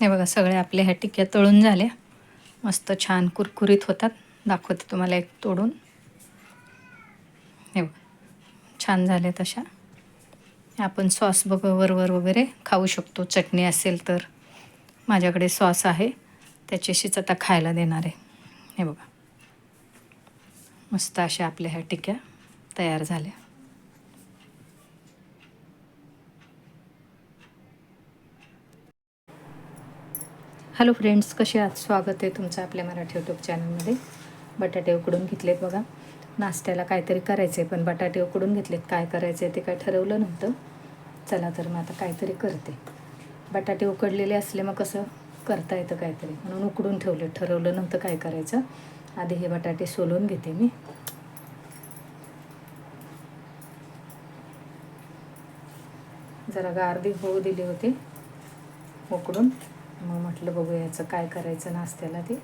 हे बघा सगळे आपल्या ह्या टिक्या तळून झाल्या, मस्त छान कुरकुरीत होतात. दाखवते तुम्हाला एक तोडून. हे बघा छान झाले तशा. आपण सॉस बरोबर वगैरे खाऊ शकतो, चटणी असेल तर. माझ्याकडे सॉस आहे, त्याच्याशीच आता खायला देणार आहे. हे बघा मस्त अशा आपल्या ह्या टिक्या तयार झाल्या. हॅलो फ्रेंड्स, कसे आहात? स्वागत आहे तुमचं आपल्या मराठी यूट्यूब चॅनलमध्ये. बटाटे उकडून घेतलेत बघा. नाश्त्याला काहीतरी करायचं आहे, पण बटाटे उकडून घेतलेत. काय करायचं आहे ते काय ठरवलं नव्हतं. चला तर मग आता काहीतरी करते. बटाटे उकडलेले असले मग कसं करता येतं काहीतरी, म्हणून उकडून ठेवले. ठरवलं नव्हतं काय करायचं. आधी हे बटाटे सोलून घेते मी. जरा गार होऊ दिले होते उकडून. मग म्हटलं बघूया याचं काय करायचं नाश्त्याला ते.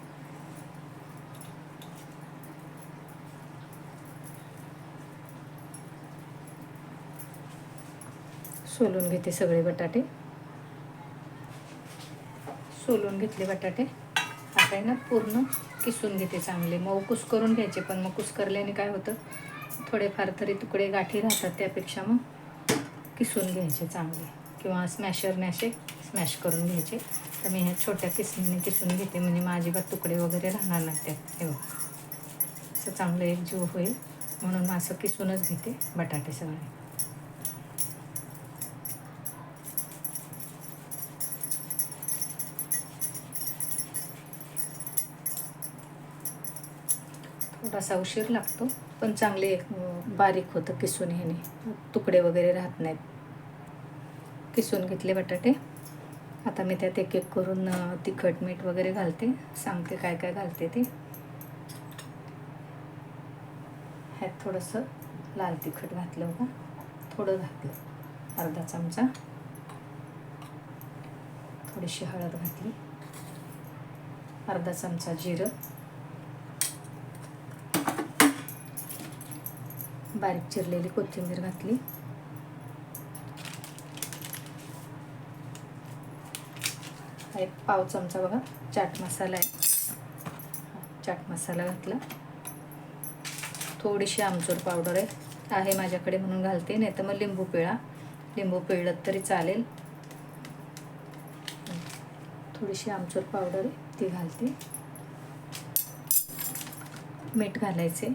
सोलून घेते सगळे बटाटे. सोलून घेतले बटाटे. आता आहे ना पूर्ण किसून घेते चांगले. मऊ कुस्करून घ्यायचे, पण मग कुस्करल्याने काय होतं, थोडेफार तरी तुकडे गाठी राहतात. त्यापेक्षा मग किसून घ्यायचे चांगले, किंवा स्मॅशरने असे स्मॅश करून घ्यायचे. तर मी ह्या छोट्या किसणीने किसून घेते, म्हणजे माझी तुकडे वगैरे राहणार नाहीत त्यात. हे बघा असं चांगलं एक जीव होईल, म्हणून असं किसूनच घेते बटाटे सगळे. थोडासा उशीर लागतो, पण चांगले बारीक होतं किसून. ह्याने तुकडे वगैरे राहत नाहीत. किसून घेतले बटाटे. आता मी त्यात एक एक करून तिखट मीठ वगैरे घालते. सांगते काय काय घालते ते. ह्यात थोडंसं लाल तिखट घातलं बघा, थोडं घातलं, अर्धा चमचा. थोडीशी हळद घातली, अर्धा चमचा जिरं, बारीक चिरलेली कोथिंबीर घातली, एक पाव चमचा बघा चाट मसाला आहे, चाट मसाला घातला. थोडीशी आमचूर पावडर आहे माझ्याकडे म्हणून घालते, नाही तर मग लिंबू पिळलं तरी चालेल. थोडीशी आमचूर पावडर ती घालते. मीठ घालायचे.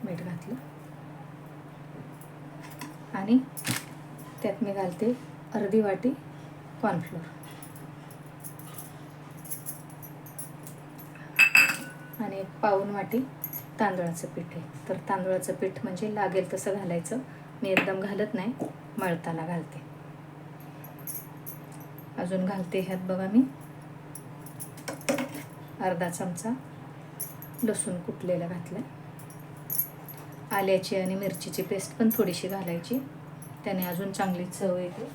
मीठ घातलं आणि त्यात मी घालते अर्धी वाटी कॉर्नफ्लोअर आणि एक पाऊण वाटी तांदळाचं पीठ आहे. तर तांदळाचं पीठ म्हणजे लागेल तसं घालायचं. मी एकदम घालत नाही, मळताना घालते. अजून घालते ह्यात बघा मी अर्धा चमचा लसूण कुटलेला घातला. आल्याची आणि मिरचीची पेस्ट पण थोडीशी घालायची, त्याने अजून चांगली चव येते.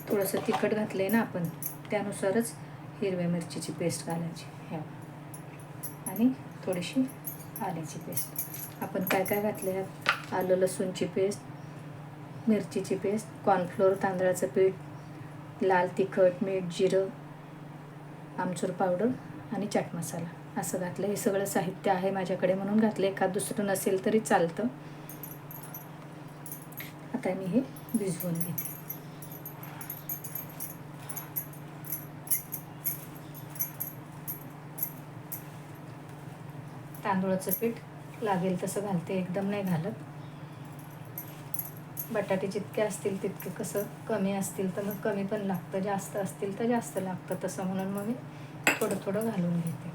थोडंसं तिखट घातलंय ना आपण, त्यानुसारच हिरव्या मिरचीची पेस्ट घालायची ह्या, आणि थोडीशी आल्याची पेस्ट. आपण काय काय घातलं ह्यात, आलं लसूणची पेस्ट, मिरचीची पेस्ट, कॉर्नफ्लोअर, तांदळाचं पीठ, लाल तिखट, मीठ, जिरं, आमचूर पावडर आणि चाट मसाला असं घातलं. हे सगळं साहित्य आहे माझ्याकडे म्हणून घातलं, एखाद दुसरं नसेल तरी चालतं. आता मी हे भिजवून घेते. तांदूळाचं पीठ लागेल तसं घालते, एकदम नाही घालत. बटाटे जितके असतील तितके, कसं कमी असतील तर मग कमी पण लागतं, जास्त असतील तर जास्त लागतं, तसं म्हणून मग मी थोडं थोडं घालून घेते.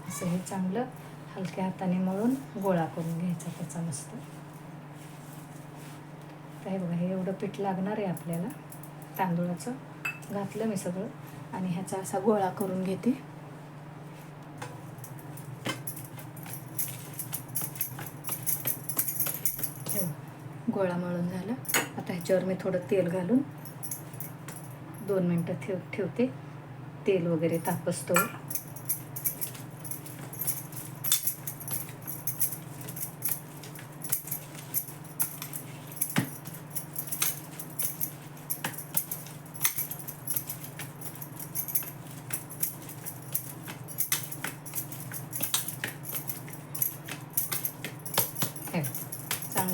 असं हे चांगलं हलक्या हाताने मळून गोळा करून घ्यायचा त्याचा मस्त. तर बघा हे एवढं पीठ लागणार आहे आपल्याला तांदूळाचं. घातलं मी सगळं आणि ह्याचा असा गोळा करून घेते. गोळा मळून झाला. आता ह्याच्यावर मी थोडं तेल घालून 2 मिनटं ठेवते. तेल वगैरे तापसतो.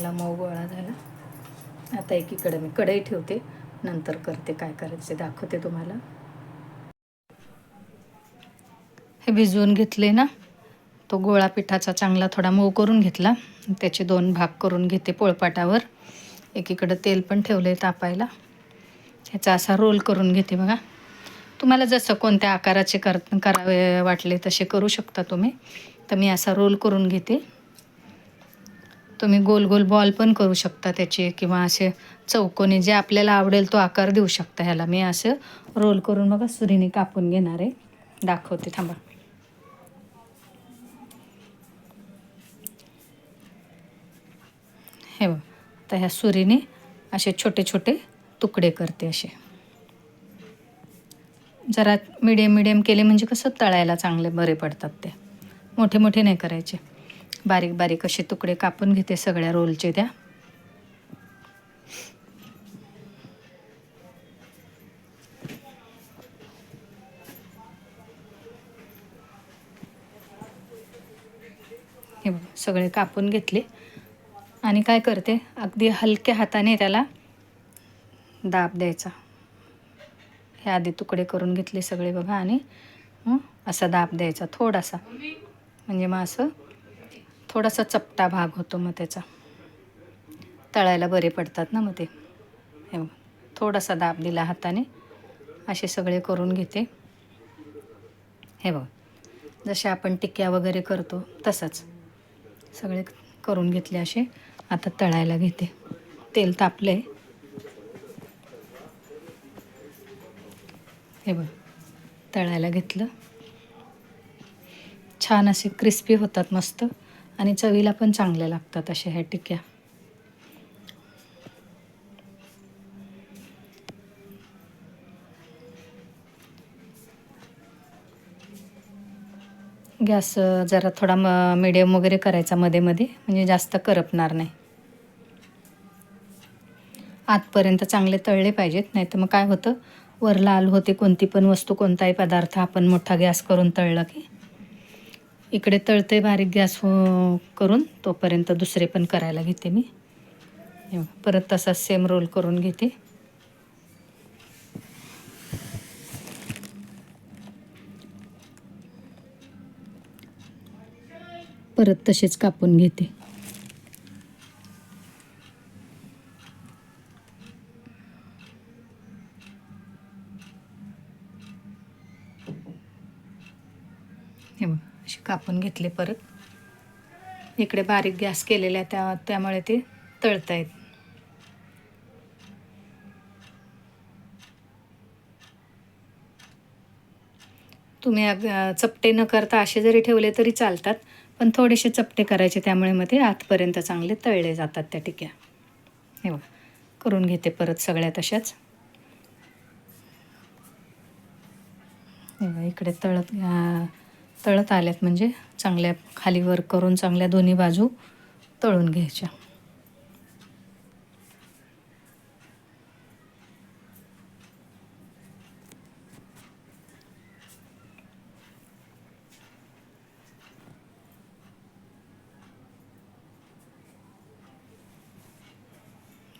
चांगला मऊ गोळा झाला. आता एकीकडे मी कढई ठेवते, नंतर करते काय करायचे दाखवते तुम्हाला. हे भिजवून घेतले ना, तो गोळा पिठाचा चांगला थोडा मऊ करून घेतला. त्याचे 2 भाग करून घेते पोळपाटावर. एकीकडे तेल पण ठेवले तापायला. ह्याचा असा रोल करून घेते बघा. तुम्हाला जसं कोणत्या आकाराचे करावे वाटले तसे करू शकता तुम्ही. तर मी असा रोल करून घेते. तुम्ही गोल गोल बॉल पण करू शकता त्याचे, किंवा असे चौकोनी जे आपल्याला आवडेल तो आकार देऊ शकता ह्याला. मी असं रोल करून बघा सुरीने कापून घेणार आहे, दाखवते थांबा. हे बघ, तर ह्या सुरीने असे छोटे छोटे तुकडे करते. असे जरा मिडियम केले म्हणजे कसं तळायला चांगले बरे पडतात. ते मोठे मोठे नाही करायचे, बारीक बारीक असे तुकडे कापून घेते सगळ्या रोलचे त्या. हे बघ सगळे कापून घेतले. आणि काय करते, अगदी हलक्या हाताने त्याला दाब द्यायचा. हे आधी तुकडे करून घेतले सगळे बघा, आणि असा दाब द्यायचा थोडासा, म्हणजे मग असं थोडासा चपटा भाग होतो, मग त्याचा तळायला बरे पडतात ना मग ते. हे थोडासा दाब दिला हाताने, असे सगळे करून घेते. हे बघ, जसे आपण टिक्क्या वगैरे करतो तसंच सगळे करून घेतले असे. आता तळायला घेते. तेल तापले. हे बघ तळायला घेतलं. छान असे क्रिस्पी होतात मस्त, आणि चवीला पण चांगल्या लागतात अशा ह्या टिक्क्या. गॅस जरा थोडा मीडियम वगैरे करायचा मध्ये मध्ये, म्हणजे जास्त करपणार नाही. आतपर्यंत चांगले तळले पाहिजेत, नाही तर मग काय होतं, वर लाल होते कोणती पण वस्तू, कोणताही पदार्थ आपण मोठा गॅस करून तळला की. इकडे तळते बारीक गॅस करून, तोपर्यंत दुसरे पण करायला घेते मी. परत तसा सेम रोल करून घेते. परत तसेच कापून घेते. हे बघ असे कापून घेतले. परत इकडे बारीक गॅस केलेला त्यामुळे ते तळतायत. तुम्ही चपटे न करता असे जरी ठेवले तरी चालतात, पण थोडेसे चपटे करायचे, त्यामुळे मग ते आतपर्यंत चांगले तळले जातात त्या टिक्या. हे बघा करून घेते परत सगळ्या तशाच. हे बघा इकडे तळत आल्यात, म्हणजे चांगल्या खाली वर करून चांगल्या दोन्ही बाजू तळून घ्यायच्या.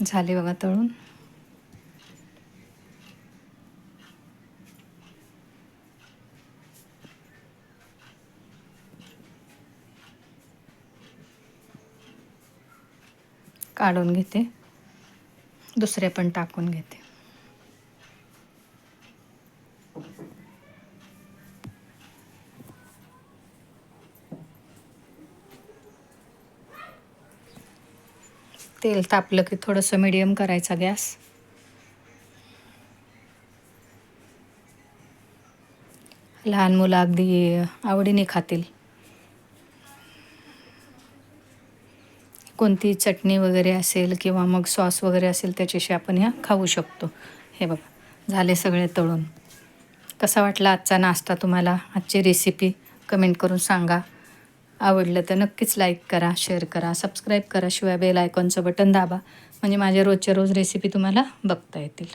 झाले बघा तळून. काढून घेते, दुसरे पण टाकून घेते. तेल तापलं की थोडंसं मीडियम करायचा गॅस. लहान मुलं अगदी आवडीने खातील. कोणती चटणी वगैरे असेल किंवा मग सॉस वगैरे असेल त्याच्याशी आपण ह्या खाऊ शकतो. हे बघा झाले सगळे तळून. कसा वाटला आजचा नाश्ता तुम्हाला, आजची रेसिपी कमेंट करून सांगा. आवडलं तर नक्कीच लाईक करा, शेअर करा, सबस्क्राईब करा. शिवाय बेल आयकॉनचं बटन दाबा, म्हणजे माझ्या रोजच्या रोज रेसिपी तुम्हाला बघता येतील.